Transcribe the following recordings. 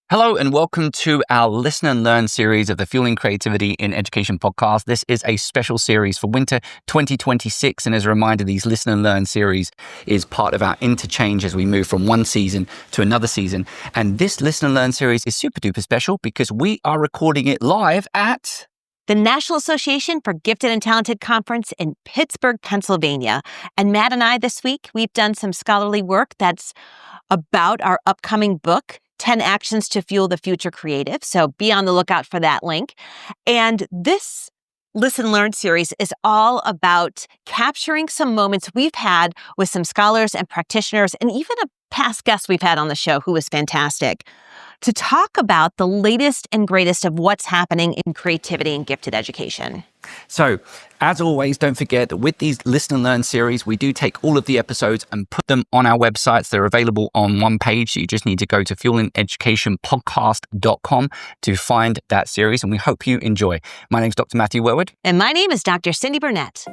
Hello and welcome to our Listen and Learn series of the Fueling Creativity in Education podcast. This is a special series for winter 2026. And as a reminder, these Listen and Learn series is part of our interchange as we move from one season to another season. And this Listen and Learn series is super duper special because we are recording it live at the National Association for Gifted and Talented Conference in Pittsburgh, Pennsylvania. And Matt and I this week, we've done some scholarly work that's about our upcoming book, 10 Actions to Fuel the Future Creative. So be on the lookout for that link. And this Listen Learn series is all about capturing some moments we've had with some scholars and practitioners, and even a past guest we've had on the show who was fantastic, to talk about the latest and greatest of what's happening in creativity and gifted education. So, as always, don't forget that with these Listen and Learn series, we do take all of the episodes and put them on our websites. They're available on one page. So you just need to go to fuelingeducationpodcast.com to find that series, and we hope you enjoy. My name's Dr. Matthew Worwood. And my name is Dr. Cyndi Burnett.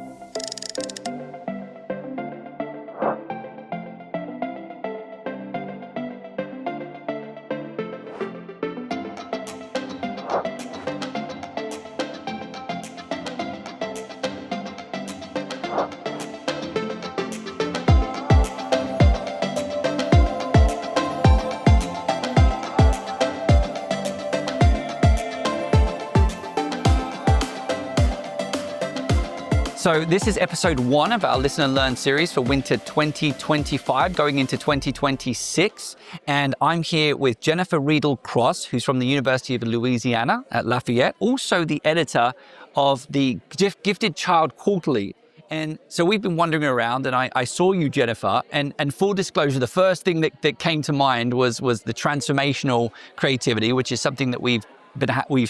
So this is episode 1 of our Listen and Learn series for winter 2025, going into 2026. And I'm here with Jennifer Riedl Cross, who's from the University of Louisiana at Lafayette, also the editor of the Gifted Child Quarterly. And so we've been wandering around, and I saw you, Jennifer, and full disclosure, the first thing that came to mind was the transformational creativity, which is something that we've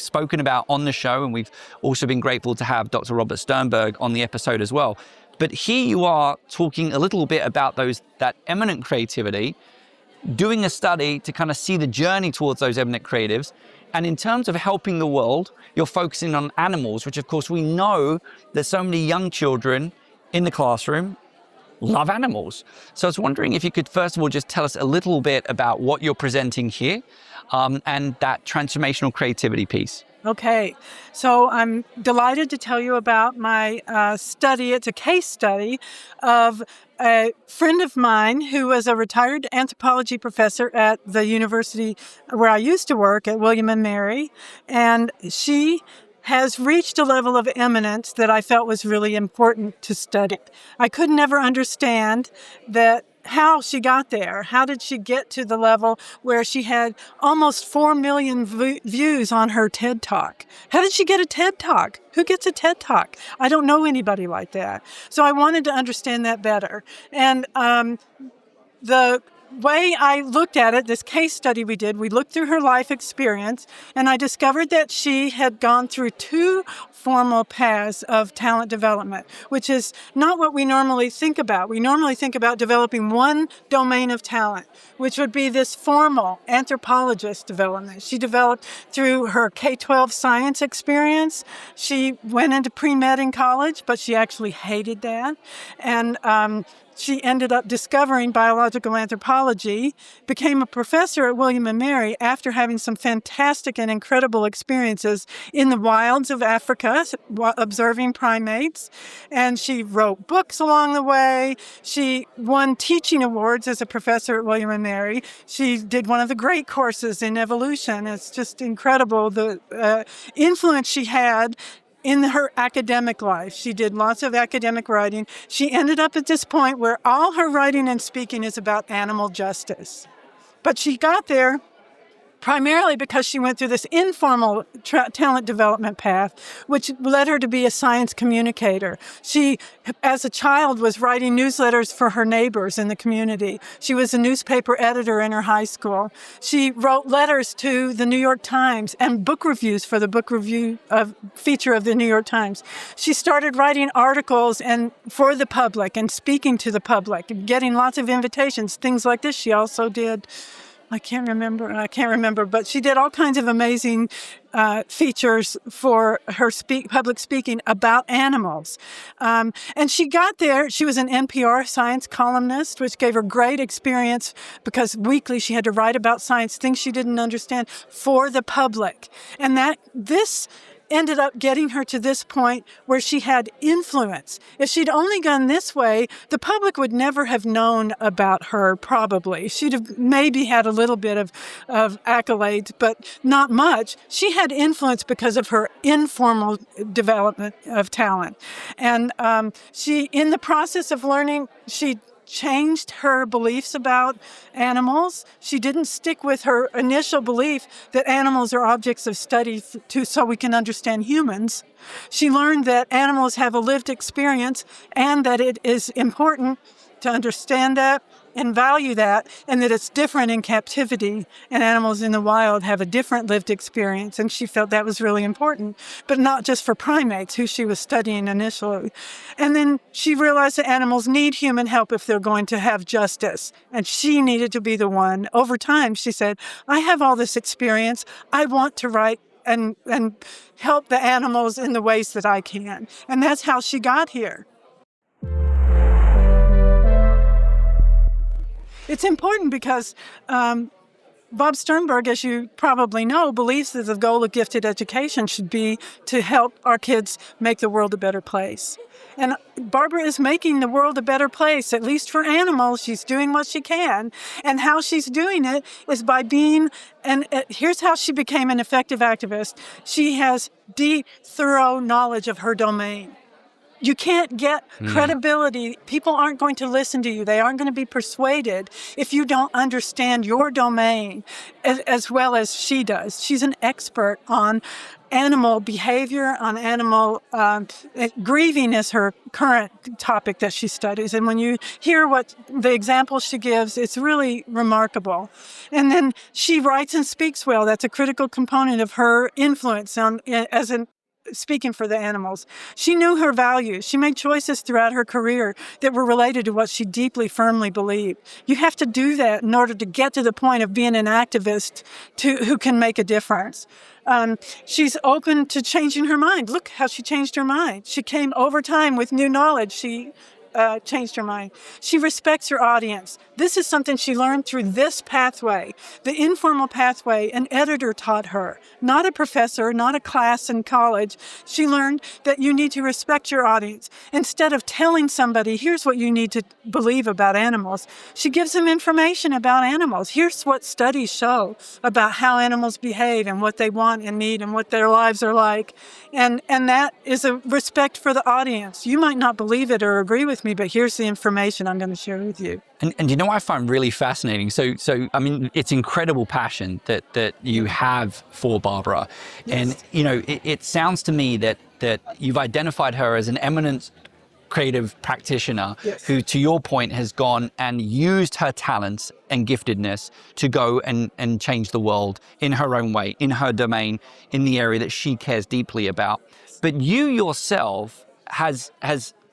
spoken about on the show, and we've also been grateful to have Dr. Robert Sternberg on the episode as well. But here you are talking a little bit about that eminent creativity, doing a study to kind of see the journey towards those eminent creatives. And in terms of helping the world, you're focusing on animals, which of course we know there's so many young children in the classroom love animals. So I was wondering if you could first of all just tell us a little bit about what you're presenting here and that transformational creativity piece. Okay, so I'm delighted to tell you about my study. It's a case study of a friend of mine who was a retired anthropology professor at the university where I used to work at William and Mary, and she has reached a level of eminence that I felt was really important to study. I could never understand how she got there. How did she get to the level where she had almost 4 million views on her TED Talk? How did she get a TED Talk? Who gets a TED Talk? I don't know anybody like that. So I wanted to understand that better. And the way I looked at it, this case study we looked through her life experience, and I discovered that she had gone through 2 formal paths of talent development, which is not what we normally think about. We normally think about developing one domain of talent, which would be this formal anthropologist development. She developed through her K-12 science experience. She went into pre-med in college, but she actually hated that. And she ended up discovering biological anthropology, became a professor at William and Mary after having some fantastic and incredible experiences in the wilds of Africa, observing primates. And she wrote books along the way. She won teaching awards as a professor at William and Mary. She did one of the great courses in evolution. It's just incredible the influence she had in her academic life. She did lots of academic writing. She ended up at this point where all her writing and speaking is about animal justice. But she got there primarily because she went through this informal talent development path, which led her to be a science communicator. She, as a child, was writing newsletters for her neighbors in the community. She was a newspaper editor in her high school. She wrote letters to the New York Times and book reviews for the book review feature of the New York Times. She started writing articles for the public and speaking to the public and getting lots of invitations, things like this she also did. I can't remember, but she did all kinds of amazing features for her public speaking about animals. And she got there. She was an NPR science columnist, which gave her great experience because weekly she had to write about science, things she didn't understand for the public. And this ended up getting her to this point where she had influence. If she'd only gone this way, the public would never have known about her, probably. She'd have maybe had a little bit of accolades, but not much. She had influence because of her informal development of talent. And she, in the process of learning, she changed her beliefs about animals. She didn't stick with her initial belief that animals are objects of study so we can understand humans. She learned that animals have a lived experience and that it is important to understand that and value that, and that it's different in captivity, and animals in the wild have a different lived experience, and she felt that was really important, but not just for primates, who she was studying initially. And then she realized that animals need human help if they're going to have justice, and she needed to be the one. Over time, she said, I have all this experience. I want to write and help the animals in the ways that I can. And that's how she got here. It's important because Bob Sternberg, as you probably know, believes that the goal of gifted education should be to help our kids make the world a better place. And Barbara is making the world a better place, at least for animals. She's doing what she can. And how she's doing it is by being, and here's how she became an effective activist. She has deep, thorough knowledge of her domain. You can't get credibility. People aren't going to listen to you. They aren't going to be persuaded if you don't understand your domain as well as she does. She's an expert on animal behavior, on animal grieving is her current topic that she studies. And when you hear what the examples she gives, it's really remarkable. And then she writes and speaks well. That's a critical component of her influence speaking for the animals. She knew her values. She made choices throughout her career that were related to what she deeply, firmly believed. You have to do that in order to get to the point of being an activist who can make a difference. She's open to changing her mind. Look how she changed her mind. She came over time with new knowledge. She changed her mind. She respects her audience. This is something she learned through this pathway, the informal pathway an editor taught her, not a professor, not a class in college. She learned that you need to respect your audience. Instead of telling somebody, here's what you need to believe about animals, she gives them information about animals. Here's what studies show about how animals behave and what they want and need and what their lives are like. And that is a respect for the audience. You might not believe it or agree with me, but here's the information I'm going to share with you. And you know what I find really fascinating? So I mean, it's incredible passion that you have for Barbara. Yes. And, you know, it sounds to me that you've identified her as an eminent creative practitioner, yes, who, to your point, has gone and used her talents and giftedness to go and change the world in her own way, in her domain, in the area that she cares deeply about. But you yourself has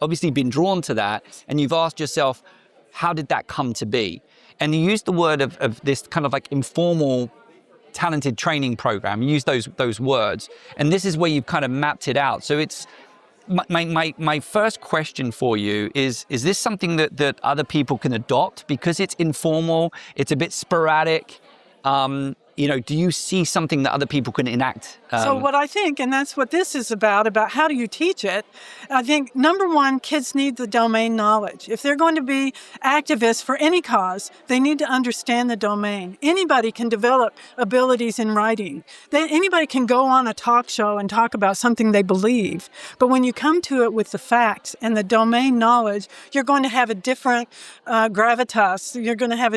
obviously been drawn to that, and you've asked yourself, how did that come to be? And you used the word of this kind of like informal talented training program. You use those words, and this is where you've kind of mapped it out. So it's my first question for you is this something that other people can adopt because it's informal, it's a bit sporadic? You know, do you see something that other people can enact? So what I think, and that's what this is about how do you teach it, I think, number one, kids need the domain knowledge. If they're going to be activists for any cause, they need to understand the domain. Anybody can develop abilities in writing. Anybody can go on a talk show and talk about something they believe. But when you come to it with the facts and the domain knowledge, you're going to have a different gravitas. You're going to have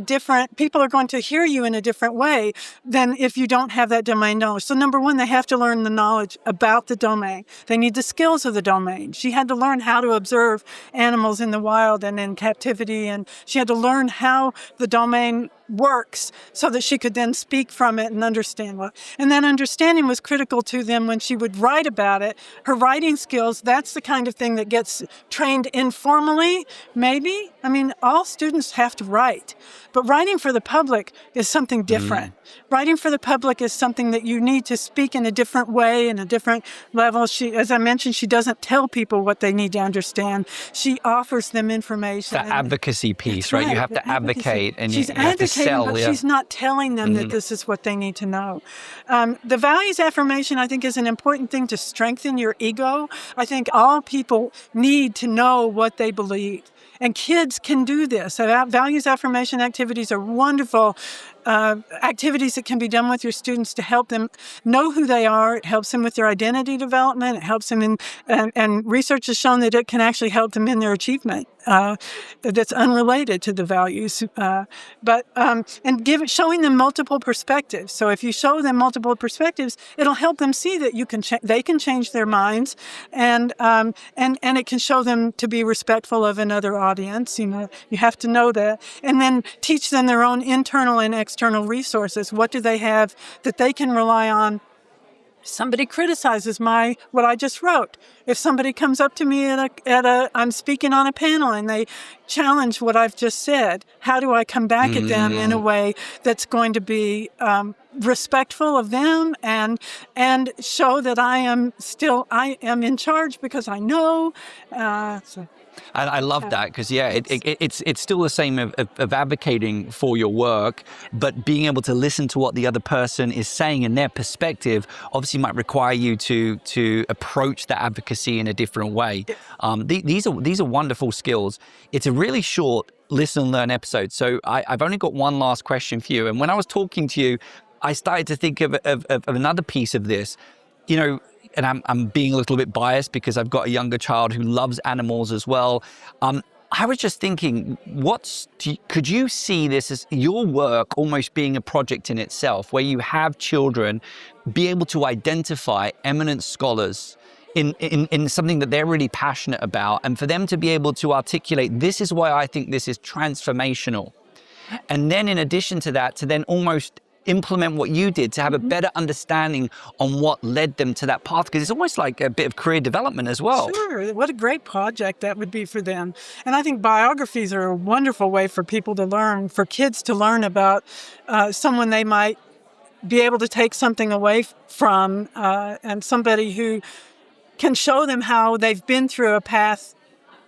people are going to hear you in a different way than if you don't have that domain knowledge. So number one, they have to learn the knowledge about the domain. They need the skills of the domain. She had to learn how to observe animals in the wild and in captivity, and she had to learn how the domain works so that she could then speak from it and understand what. And that understanding was critical to them when she would write about it. Her writing skills, that's the kind of thing that gets trained informally, maybe. I mean, all students have to write. But writing for the public is something different. Writing for the public is something that you need to speak in a different way, in a different level. She, as I mentioned, she doesn't tell people what they need to understand. She offers them information. The advocacy piece, right? You have to advocate and she's you have to sell. But she's not telling them that this is what they need to know. The values affirmation, I think, is an important thing to strengthen your ego. I think all people need to know what they believe. And kids can do this. Values affirmation activities are wonderful activities that can be done with your students to help them know who they are. It helps them with their identity development. It helps them in, and research has shown that it can actually help them in their achievement that's unrelated to the values. Showing them multiple perspectives. So if you show them multiple perspectives, it'll help them see that they can change their minds, and it can show them to be respectful of another audience. You have to know that, and then teach them their own internal and external resources. What do they have that they can rely on? Somebody criticizes what I just wrote. If somebody comes up to me I'm speaking on a panel and they challenge what I've just said, how do I come back at them in a way that's going to be respectful of them and show that I am in charge because I know. And I love that because, it's still the same of advocating for your work, but being able to listen to what the other person is saying and their perspective obviously might require you to approach the advocacy in a different way. These are wonderful skills. It's a really short listen and learn episode, so I've only got one last question for you. And when I was talking to you, I started to think of another piece of this. And I'm being a little bit biased because I've got a younger child who loves animals as well. I was just thinking, could you see this as your work almost being a project in itself, where you have children be able to identify eminent scholars in something that they're really passionate about, and for them to be able to articulate, this is why I think this is transformational. And then in addition to that, to then almost implement what you did to have a better understanding on what led them to that path, because it's almost like a bit of career development as well. Sure. What a great project that would be for them. And I think biographies are a wonderful way for people to learn, for kids to learn about someone they might be able to take something away from, and somebody who can show them how they've been through a path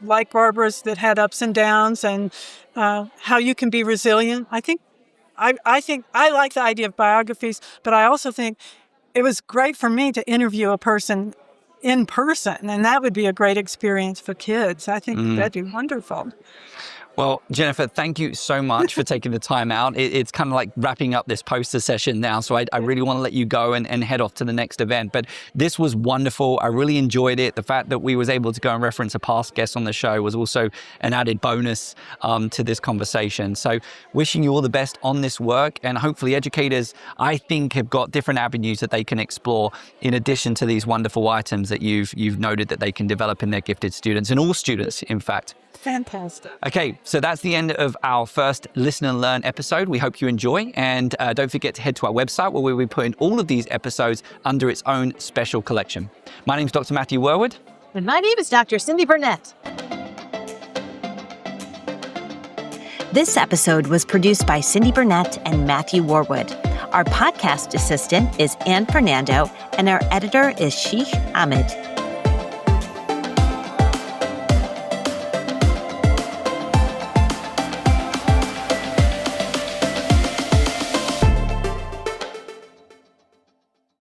like Barbara's that had ups and downs, and how you can be resilient. I think I like the idea of biographies, but I also think it was great for me to interview a person in person, and that would be a great experience for kids. I think that'd be wonderful. Well, Jennifer, thank you so much for taking the time out. It's kind of like wrapping up this poster session now, so I really want to let you go and head off to the next event. But this was wonderful. I really enjoyed it. The fact that we was able to go and reference a past guest on the show was also an added bonus to this conversation. So wishing you all the best on this work, and hopefully educators, I think, have got different avenues that they can explore in addition to these wonderful items that you've noted that they can develop in their gifted students, and all students, in fact. Fantastic. Okay, so that's the end of our first Listen and Learn episode. We hope you enjoy, and don't forget to head to our website where we'll be putting all of these episodes under its own special collection. My name is Dr. Matthew Worwood. And my name is Dr. Cyndi Burnett. This episode was produced by Cyndi Burnett and Matthew Worwood. Our podcast assistant is Ann Fernando, and our editor is Sheikh Ahmed.